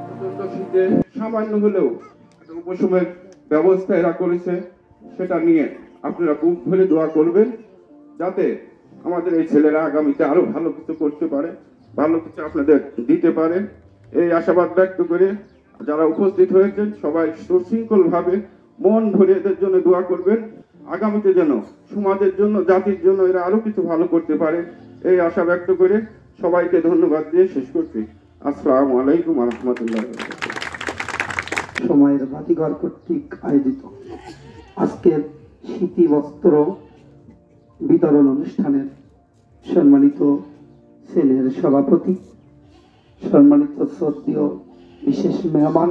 প্রচন্ড শীতে সামান্য হলেও উপশমের ব্যবস্থা এরা করেছে, সেটা নিয়ে আপনারা বুক ভরে দোয়া করবেন, যাতে আমাদের এই ছেলেরা আগামীতে আরো ভালো কিছু করতে পারে, ভালো কিছু আপনাদের দিতে পারে। এই আশাবাদ ব্যক্ত করে যারা উপস্থিত হয়েছেন সবাই সুশৃঙ্খল ভাবে মন ভরে এদের জন্য দোয়া করবেন, আগামীতে যেন সমাজের জন্য, জাতির জন্য এরা আরো কিছু ভালো করতে পারে, এই আশা ব্যক্ত করে সবাইকে ধন্যবাদ দিয়ে শেষ করছি। আসসালামু আলাইকুম ওয়া রাহমাতুল্লাহি ওয়া বারাকাতুহু। সময়ের বাতিঘর কর্তৃক আয়োজিত আজকের শীতি বস্ত্র বিতরণ অনুষ্ঠানের সম্মানিত সেনের সভাপতি, সম্মানিত শ্রদ্ধেয় বিশেষ মেহমান,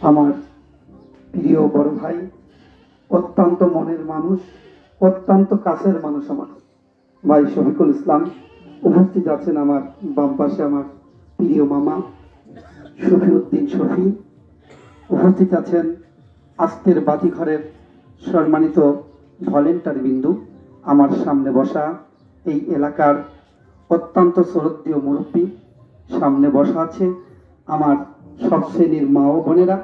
আমার প্রিয় বড় ভাই, অত্যন্ত মনের মানুষ, অত্যন্ত কাছের মানুষ আমার ভাই শফিকুল ইসলাম, উপস্থিত আছেন আমার বাম পাশে আমার প্রিয় মামা শফিউদ্দিন শফি, উপস্থিত আছেন আজকের বাতিঘরের সম্মানিত ভলেন্টার বিন্দু, আমার সামনে বসা এই এলাকার অত্যন্ত শ্রদ্ধেয় মুরব্বী, সামনে বসা আছে আমার সব শ্রেণীর মা ও বোনেরা,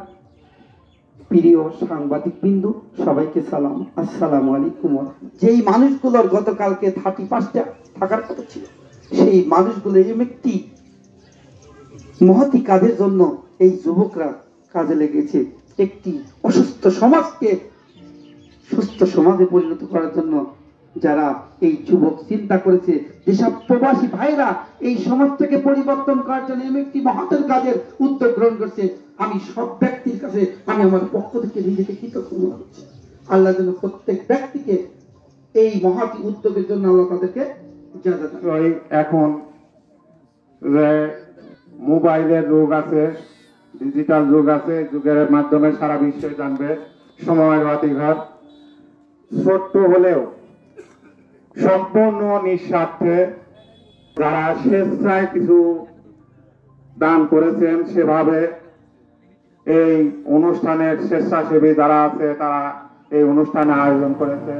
প্রিয় সাংবাদিক বিন্দু, সবাইকে সালাম, আসসালামু আলাইকুম। যেই মানুষগুলোর গতকালকে 31টা থাকার কথা ছিল, সেই মানুষগুলো একটি মহতি কাজের জন্য এই যুবকরা কাজে লেগেছে, একটি অসুস্থ সমাজকে সুস্থ সমাজে পরিণত করার জন্য যারা এই যুবক চিন্তা করেছে, যেসব প্রবাসী ভাইরা এই সমাজটাকে পরিবর্তন করার জন্য একটি মহতের কাজের উদ্যোগ গ্রহণ করছে, আমি সব ব্যক্তির কাছে আমি আমার পক্ষ থেকে নিজেকে কৃতজ্ঞ মনে করছি। আল্লাহ যেন প্রত্যেক ব্যক্তিকে এই মহৎ উদ্যোগের জন্য আল্লাহ তাদেরকে জাযা দান। এখন মোবাইলের যুগ আছে, ডিজিটাল যুগ আছে, যুগের মাধ্যমে সারা বিশ্বে জানবে সময়ের বাতিঘর। ছোট্ট হলেও সম্পূর্ণ নিঃস্বার্থে যারা স্বেচ্ছায় কিছু দান করেছেন, সেভাবে এই অনুষ্ঠানের স্বেচ্ছাসেবী যারা আছে তারা এই অনুষ্ঠানে আয়োজন করেছে।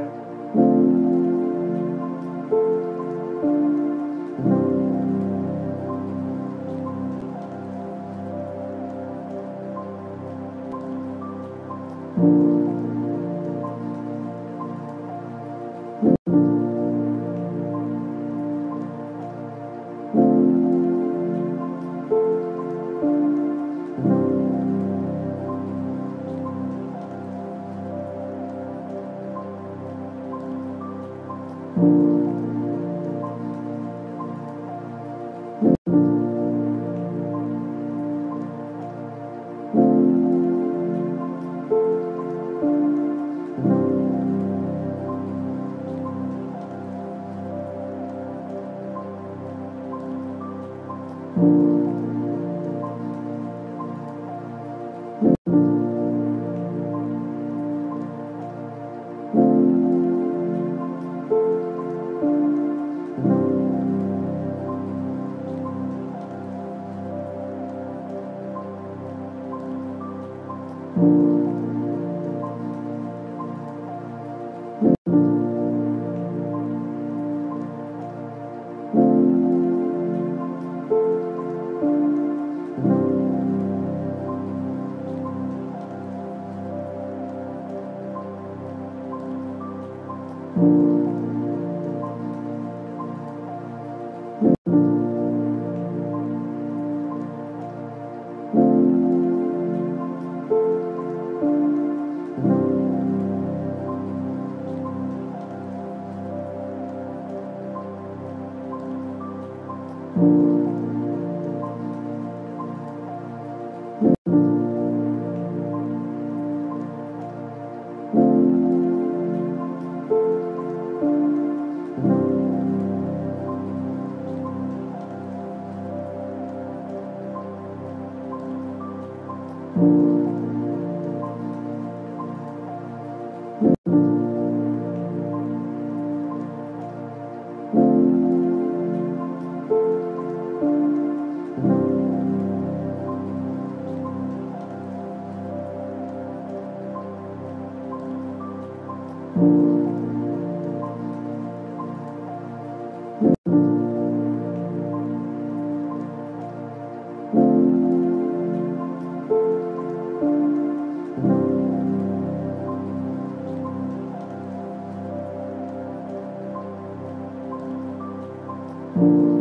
করুন।